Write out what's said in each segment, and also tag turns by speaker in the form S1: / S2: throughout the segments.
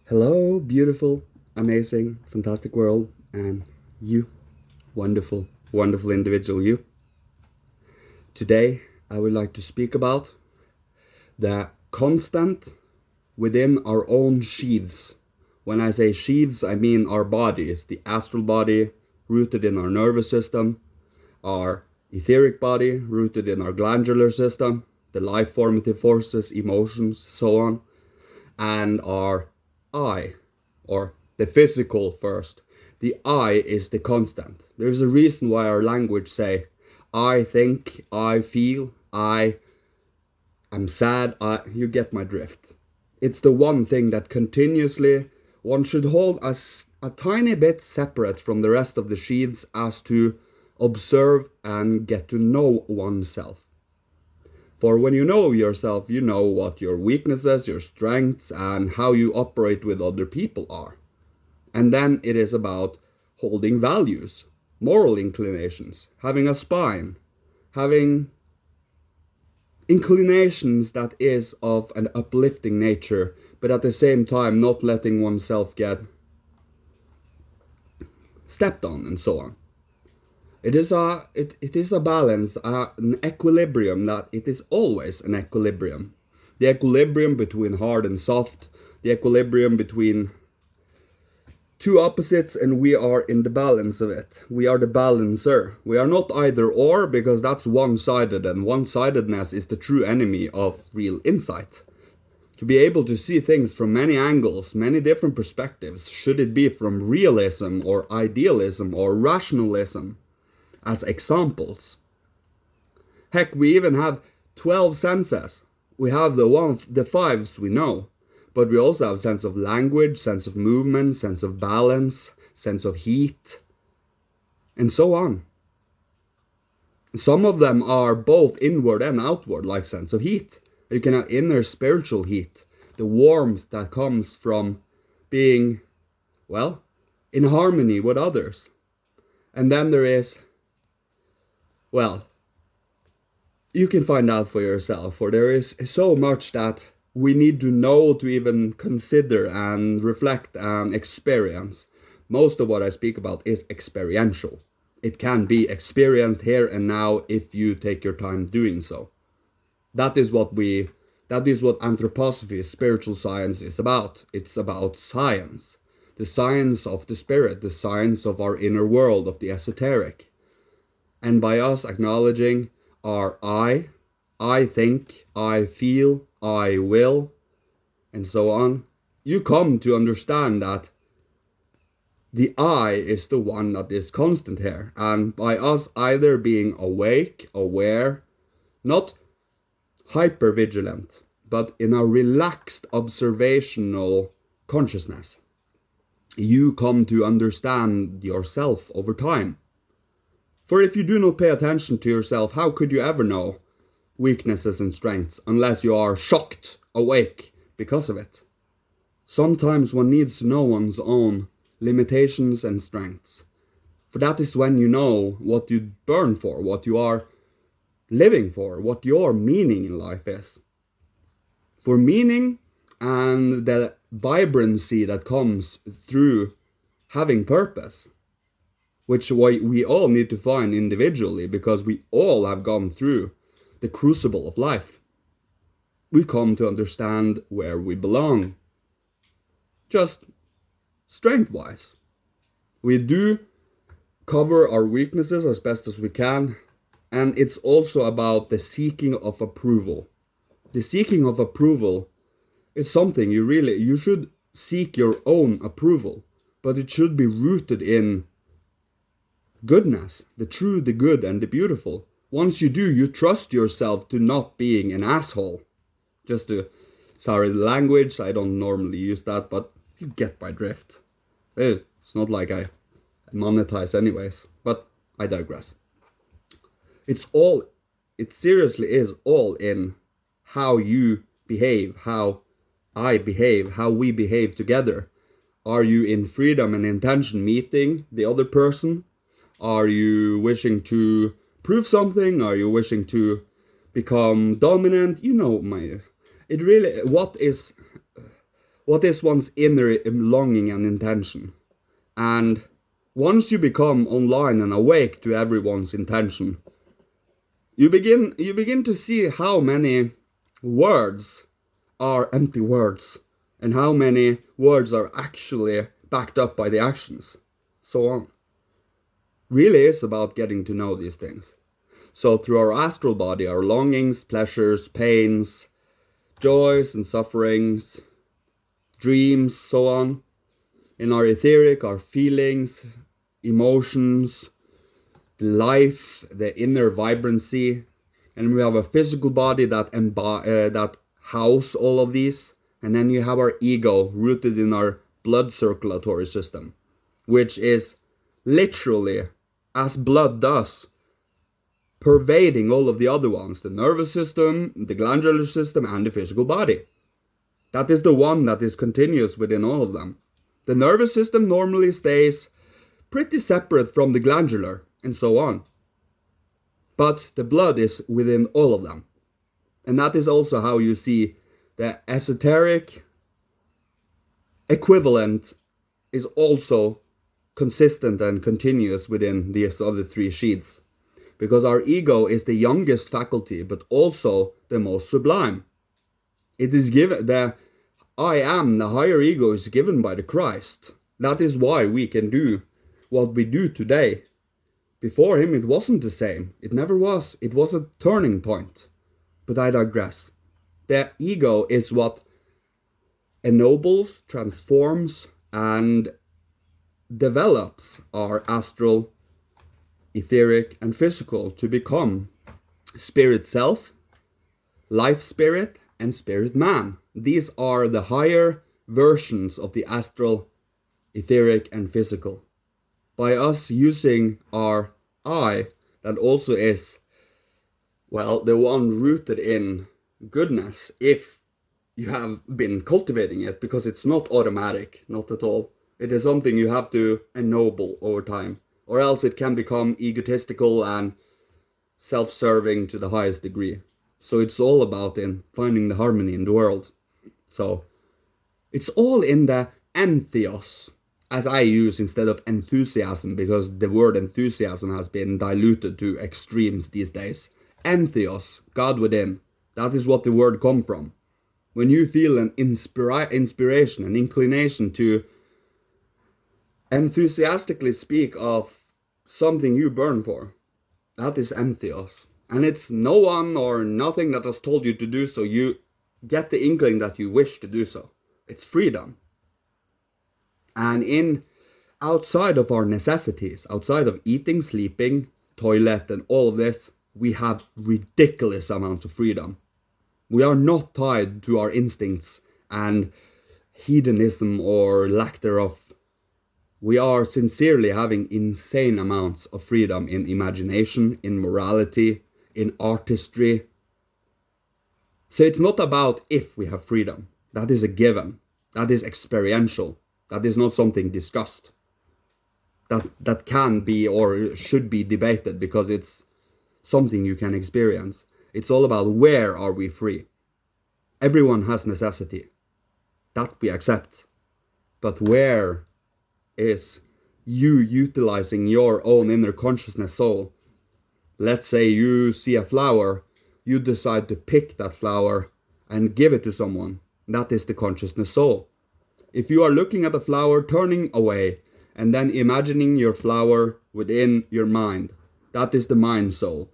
S1: Hello, beautiful, amazing, fantastic world, and you, wonderful, wonderful individual, you. Today, I would like to speak about the constant within our own sheaths. When I say sheaths, I mean our bodies, the astral body rooted in our nervous system, our etheric body rooted in our glandular system, the life formative forces, emotions, so on, and our I, or the physical first. The I is the constant. There's a reason why our language say, I think, I feel, I am sad, you get my drift. It's the one thing that continuously one should hold as a tiny bit separate from the rest of the sheaths as to observe and get to know oneself. For when you know yourself, you know what your weaknesses, your strengths, and how you operate with other people are. And then it is about holding values, moral inclinations, having a spine, having inclinations that is of an uplifting nature, but at the same time not letting oneself get stepped on and so on. It is a balance, an equilibrium, that it is always an equilibrium. The equilibrium between hard and soft, the equilibrium between two opposites, and we are in the balance of it. We are the balancer. We are not either or, because that's one-sided, and one-sidedness is the true enemy of real insight. To be able to see things from many angles, many different perspectives, should it be from realism or idealism or rationalism, as examples. Heck, we even have 12 senses. We have the fives we know, but we also have sense of language, sense of movement, sense of balance, sense of heat, and so on. Some of them are both inward and outward, like sense of heat. You can have inner spiritual heat, the warmth that comes from being, well, in harmony with others. And then there is, well, you can find out for yourself, for there is so much that we need to know to even consider and reflect and experience. Most of what I speak about is experiential. It can be experienced here and now if you take your time doing so. That is what anthroposophy, spiritual science, is about. It's about science. The science of the spirit, the science of our inner world, of the esoteric. And by us acknowledging our I think, I feel, I will, and so on, you come to understand that the I is the one that is constant here. And by us either being awake, aware, not hyper-vigilant, but in a relaxed observational consciousness, you come to understand yourself over time. For if you do not pay attention to yourself, how could you ever know weaknesses and strengths unless you are shocked awake because of it? Sometimes one needs to know one's own limitations and strengths, for that is when you know what you burn for, what you are living for, what your meaning in life is. For meaning and the vibrancy that comes through having purpose, which we all need to find individually, because we all have gone through the crucible of life. We come to understand where we belong, just strength-wise. We do cover our weaknesses as best as we can, and it's also about the seeking of approval. The seeking of approval is something you should seek your own approval, but it should be rooted in goodness, the true, the good, and the beautiful. Once you do, you trust yourself to not being an asshole. Just to, sorry the language, I don't normally use that, but you get my drift. It's not like I monetize anyways, but I digress. It seriously is all in how you behave, how I behave, how we behave together. Are you in freedom and intention meeting the other person? Are you wishing to prove something? Are you wishing to become dominant? You know, it really, what what is one's inner longing and intention. And once you become online and awake to everyone's intention, you begin to see how many words are empty words and how many words are actually backed up by the actions. So on. Really is about getting to know these things. So through our astral body, our longings, pleasures, pains, joys and sufferings, dreams, so on. In our etheric, our feelings, emotions, life, the inner vibrancy, and we have a physical body that house all of these, and then you have our ego rooted in our blood circulatory system, which is literally, as blood does, pervading all of the other ones, the nervous system, the glandular system, and the physical body. That is the one that is continuous within all of them. The nervous system normally stays pretty separate from the glandular, and so on. But the blood is within all of them. And that is also how you see the esoteric equivalent is also consistent and continuous within these other three sheaths. Because our ego is the youngest faculty, but also the most sublime. It is given, the I am, the higher ego, is given by the Christ. That is why we can do what we do today. Before him it wasn't the same. It never was. It was a turning point. But I digress. The ego is what ennobles, transforms, and develops our astral, etheric, and physical to become spirit self, life spirit, and spirit man. These are the higher versions of the astral, etheric, and physical. By us using our I, that also is, well, the one rooted in goodness, if you have been cultivating it, because it's not automatic, not at all. It is something you have to ennoble over time, or else it can become egotistical and self-serving to the highest degree. So it's all about in finding the harmony in the world. So it's all in the entheos, as I use instead of enthusiasm, because the word enthusiasm has been diluted to extremes these days. Entheos, God within, that is what the word comes from. When you feel an inspiration, an inclination to enthusiastically speak of something you burn for, that is entheos. And it's no one or nothing that has told you to do so. You get the inkling that you wish to do so. It's freedom. And in outside of our necessities, outside of eating, sleeping, toilet, and all of this, we have ridiculous amounts of freedom. We are not tied to our instincts and hedonism or lack thereof. We are sincerely having insane amounts of freedom in imagination, in morality, in artistry. So it's not about if we have freedom. That is a given. That is experiential. That is not something discussed. That can be or should be debated because it's something you can experience. It's all about where are we free. Everyone has necessity. That we accept. But where is you utilizing your own inner consciousness soul? Let's say you see a flower, you decide to pick that flower and give it to someone. That is the consciousness soul. If you are looking at a flower, turning away, and then imagining your flower within your mind, that is the mind soul.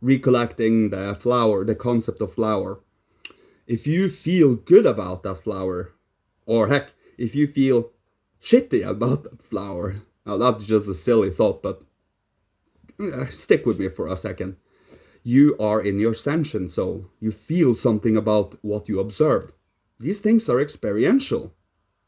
S1: Recollecting the flower, the concept of flower. If you feel good about that flower, or heck, if you feel shitty about that flower, now that's just a silly thought, but stick with me for a second. You are in your sentient soul. You feel something about what you observed. These things are experiential.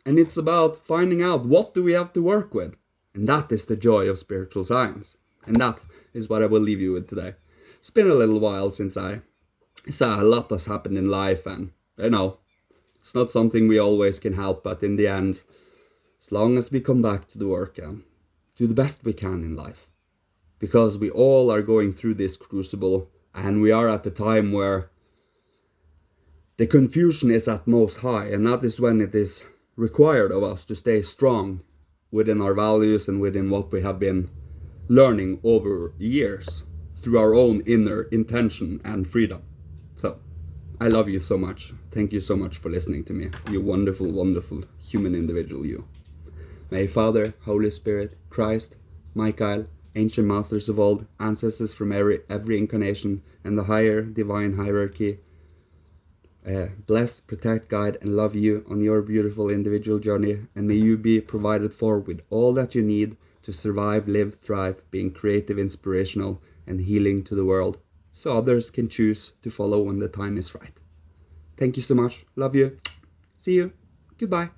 S1: And it's about finding out what do we have to work with. And that is the joy of spiritual science. And that is what I will leave you with today. It's been a little while since a lot has happened in life, and it's not something we always can help, but in the end, as long as we come back to the work and do the best we can in life. Because we all are going through this crucible, and we are at the time where the confusion is at most high, and that is when it is required of us to stay strong within our values and within what we have been learning over years through our own inner intention and freedom. So, I love you so much. Thank you so much for listening to me, you wonderful, wonderful human individual you. May Father, Holy Spirit, Christ, Michael, ancient masters of old, ancestors from every incarnation, and the higher divine hierarchy, bless, protect, guide, and love you on your beautiful individual journey, and may you be provided for with all that you need to survive, live, thrive, being creative, inspirational, and healing to the world, so others can choose to follow when the time is right. Thank you so much. Love you. See you. Goodbye.